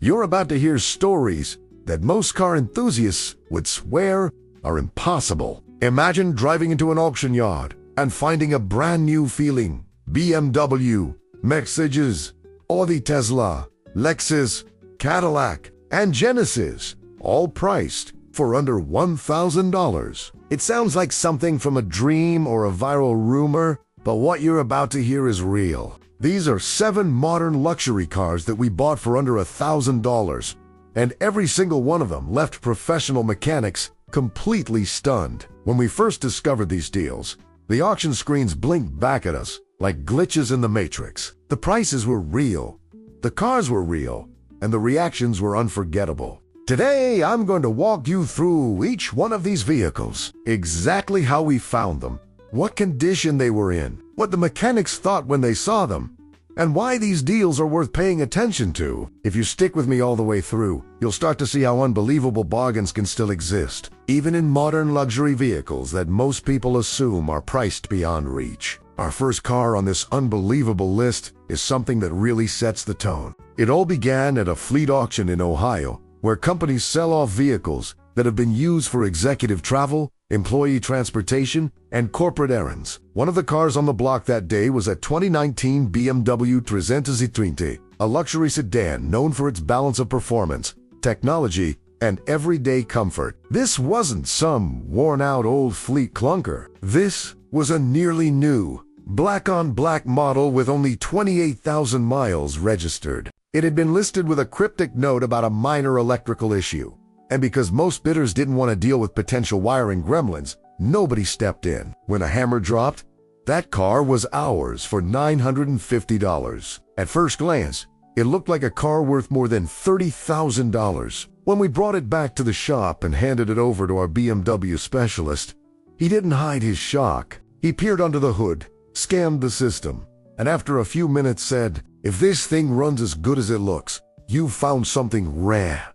You're about to hear stories that most car enthusiasts would swear are impossible. Imagine driving into an auction yard and finding a brand new feeling BMW, Mercedes, Audi, Tesla, Lexus, Cadillac, and Genesis, all priced for under $1,000. It sounds like something from a dream or a viral rumor, but what you're about to hear is real. These are 7 modern luxury cars that we bought for under $1,000, and every single one of them left professional mechanics completely stunned. When we first discovered these deals, the auction screens blinked back at us like glitches in the Matrix. The prices were real, the cars were real, and the reactions were unforgettable. Today, I'm going to walk you through each one of these vehicles, exactly how we found them, what condition they were in, what the mechanics thought when they saw them, and why these deals are worth paying attention to. If you stick with me all the way through, you'll start to see how unbelievable bargains can still exist, even in modern luxury vehicles that most people assume are priced beyond reach. Our first car on this unbelievable list is something that really sets the tone. It all began at a fleet auction in Ohio, where companies sell off vehicles that have been used for executive travel, employee transportation, and corporate errands. One of the cars on the block that day was a 2019 BMW 330, a luxury sedan known for its balance of performance, technology, and everyday comfort. This wasn't some worn-out old fleet clunker. This was a nearly new, black-on-black model with only 28,000 miles registered. It had been listed with a cryptic note about a minor electrical issue. And because most bidders didn't want to deal with potential wiring gremlins, nobody stepped in. When a hammer dropped, that car was ours for $950. At first glance, it looked like a car worth more than $30,000. When we brought it back to the shop and handed it over to our BMW specialist, he didn't hide his shock. He peered under the hood, scanned the system, and after a few minutes said, "If this thing runs as good as it looks, you've found something rare."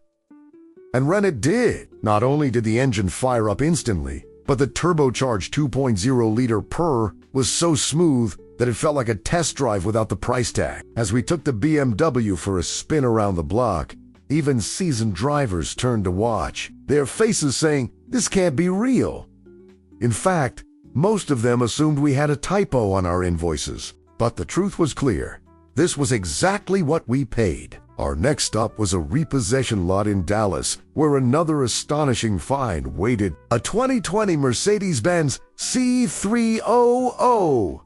And when it did, not only did the engine fire up instantly, but the turbocharged 2.0-liter purr was so smooth that it felt like a test drive without the price tag. As we took the BMW for a spin around the block, even seasoned drivers turned to watch, their faces saying, "This can't be real." In fact, most of them assumed we had a typo on our invoices. But the truth was clear. This was exactly what we paid. Our next stop was a repossession lot in Dallas, where another astonishing find waited: a 2020 Mercedes-Benz C300.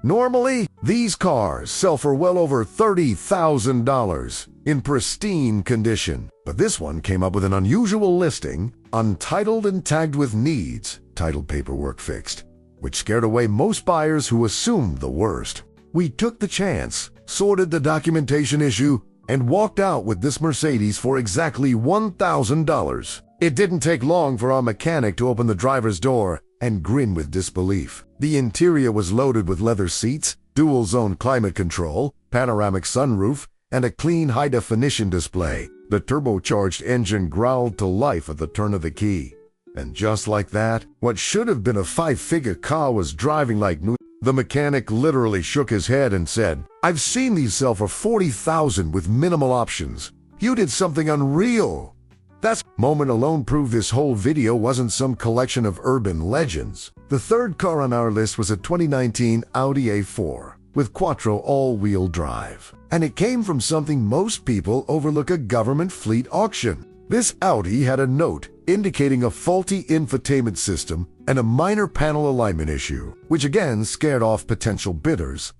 Normally, these cars sell for well over $30,000 in pristine condition. But this one came up with an unusual listing, untitled and tagged with needs, title paperwork fixed, which scared away most buyers who assumed the worst. We took the chance, sorted the documentation issue, and walked out with this Mercedes for exactly $1,000. It didn't take long for our mechanic to open the driver's door and grin with disbelief. The interior was loaded with leather seats, dual-zone climate control, panoramic sunroof, and a clean high-definition display. The turbocharged engine growled to life at the turn of the key. And just like that, what should have been a 5-figure car was driving like new. The mechanic literally shook his head and said, "I've seen these sell for $40,000 with minimal options. You did something unreal." That moment alone proved this whole video wasn't some collection of urban legends. The third car on our list was a 2019 Audi A4 with Quattro all-wheel drive. And it came from something most people overlook: a government fleet auction. This Audi had a note indicating a faulty infotainment system and a minor panel alignment issue, which again scared off potential bidders.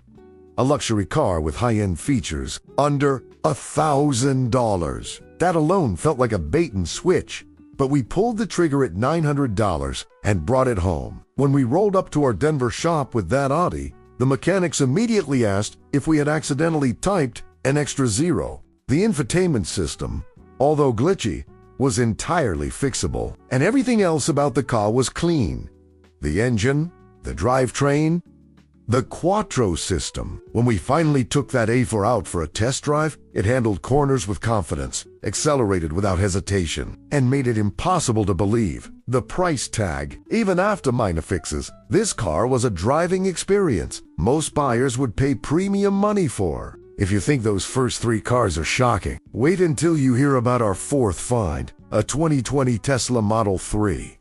A luxury car with high-end features under $1,000. That alone felt like a bait and switch, but we pulled the trigger at $900 and brought it home. When we rolled up to our Denver shop with that Audi, the mechanics immediately asked if we had accidentally typed an extra zero. The infotainment system, although glitchy, was entirely fixable, and everything else about the car was clean. The engine, the drivetrain, the Quattro system. When we finally took that A4 out for a test drive, it handled corners with confidence, accelerated without hesitation, and made it impossible to believe. The price tag, even after minor fixes, this car was a driving experience most buyers would pay premium money for. If you think those first three cars are shocking, wait until you hear about our fourth find, a 2020 Tesla Model 3.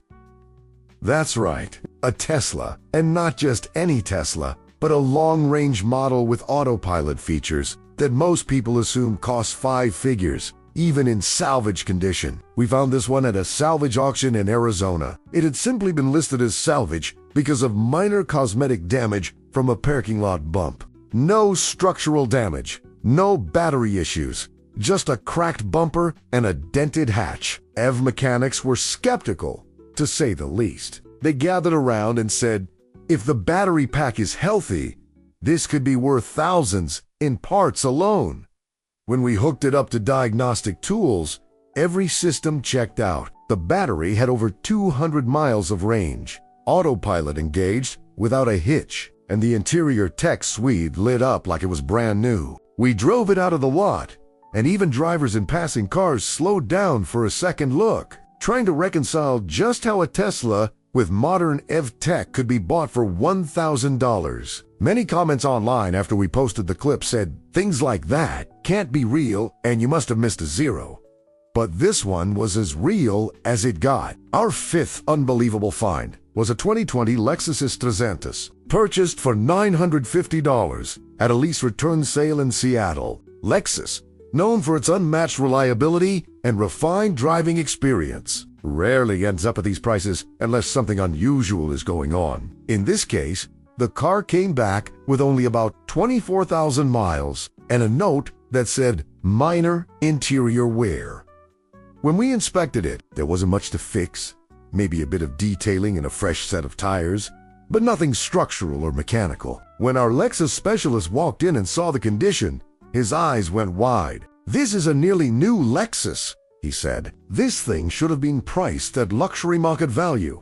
That's right, a Tesla, and not just any Tesla, but a long-range model with autopilot features that most people assume cost 5 figures, even in salvage condition. We found this one at a salvage auction in Arizona. It had simply been listed as salvage because of minor cosmetic damage from a parking lot bump. No structural damage, no battery issues, just a cracked bumper and a dented hatch. EV mechanics were skeptical, to say the least. They gathered around and said, if the battery pack is healthy, this could be worth thousands in parts alone. When we hooked it up to diagnostic tools, every system checked out. The battery had over 200 miles of range, autopilot engaged without a hitch, and the interior tech suite lit up like it was brand new. We drove it out of the lot, and even drivers in passing cars slowed down for a second look, trying to reconcile just how a Tesla with modern EV tech could be bought for $1,000. Many comments online after we posted the clip said, things like that can't be real and you must have missed a zero. But this one was as real as it got. Our fifth unbelievable find was a 2020 Lexus 300, purchased for $950 at a lease return sale in Seattle. Lexus, known for its unmatched reliability and refined driving experience, rarely ends up at these prices unless something unusual is going on. In this case, the car came back with only about 24,000 miles and a note that said minor interior wear. When we inspected it, there wasn't much to fix, maybe a bit of detailing and a fresh set of tires, but nothing structural or mechanical. When our Lexus specialist walked in and saw the condition, his eyes went wide. "This is a nearly new Lexus," he said. "This thing should have been priced at luxury market value."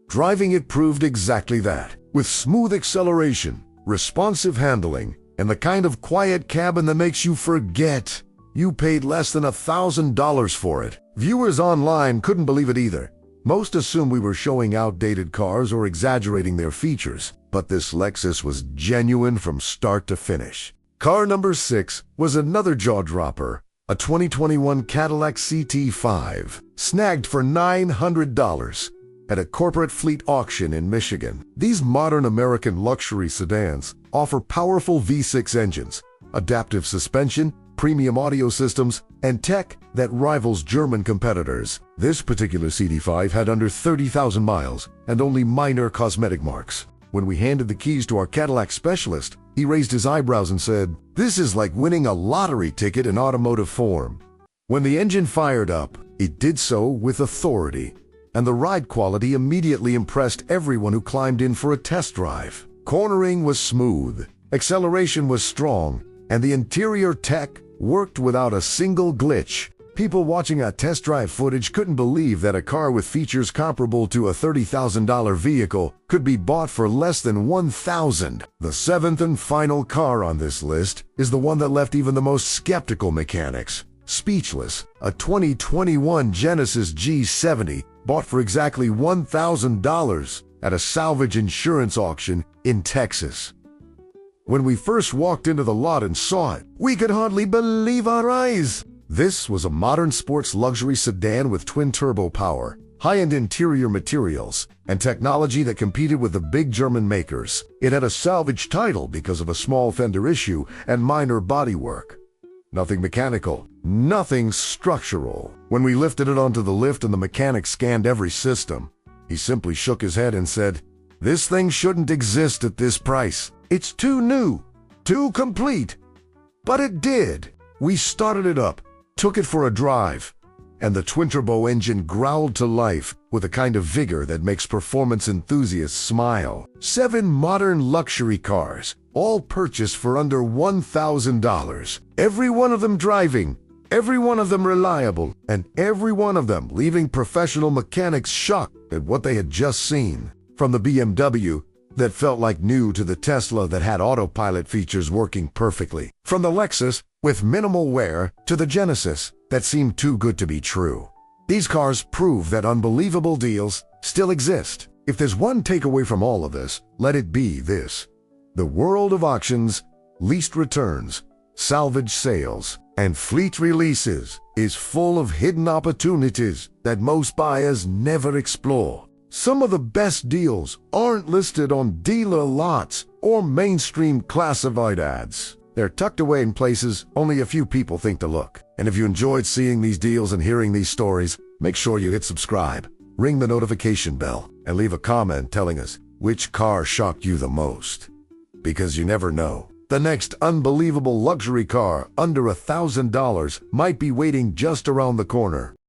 Driving it proved exactly that. With smooth acceleration, responsive handling, and the kind of quiet cabin that makes you forget you paid less than $1,000 for it. Viewers online couldn't believe it either. Most assumed we were showing outdated cars or exaggerating their features, but this Lexus was genuine from start to finish. Car number 6 was another jaw-dropper, a 2021 Cadillac CT5, snagged for $900 at a corporate fleet auction in Michigan. These modern American luxury sedans offer powerful V6 engines, adaptive suspension, premium audio systems, and tech that rivals German competitors. This particular CT5 had under 30,000 miles and only minor cosmetic marks. When we handed the keys to our Cadillac specialist, he raised his eyebrows and said, "This is like winning a lottery ticket in automotive form." When the engine fired up, it did so with authority, and the ride quality immediately impressed everyone who climbed in for a test drive. Cornering was smooth, acceleration was strong, and the interior tech worked without a single glitch. People watching our test drive footage couldn't believe that a car with features comparable to a $30,000 vehicle could be bought for less than $1,000. The seventh and final car on this list is the one that left even the most skeptical mechanics speechless. A 2021 Genesis G70 bought for exactly $1,000 at a salvage insurance auction in Texas. When we first walked into the lot and saw it, we could hardly believe our eyes. This was a modern sports luxury sedan with twin-turbo power, high-end interior materials, and technology that competed with the big German makers. It had a salvage title because of a small fender issue and minor bodywork. Nothing mechanical, nothing structural. When we lifted it onto the lift and the mechanic scanned every system, he simply shook his head and said, "This thing shouldn't exist at this price. It's too new, too complete." But it did. We started it up, took it for a drive, and the twin-turbo engine growled to life with a kind of vigor that makes performance enthusiasts smile. 7 modern luxury cars, all purchased for under $1,000. Every one of them driving, every one of them reliable, and every one of them leaving professional mechanics shocked at what they had just seen. From the BMW that felt like new to the Tesla that had autopilot features working perfectly. From the Lexus with minimal wear to the Genesis that seemed too good to be true. These cars prove that unbelievable deals still exist. If there's one takeaway from all of this, let it be this: the world of auctions, leased returns, salvage sales, and fleet releases is full of hidden opportunities that most buyers never explore. Some of the best deals aren't listed on dealer lots or mainstream classified ads. They're tucked away in places only a few people think to look. And if you enjoyed seeing these deals and hearing these stories, make sure you hit subscribe, ring the notification bell, and leave a comment telling us which car shocked you the most. Because you never know. The next unbelievable luxury car under $1,000 might be waiting just around the corner.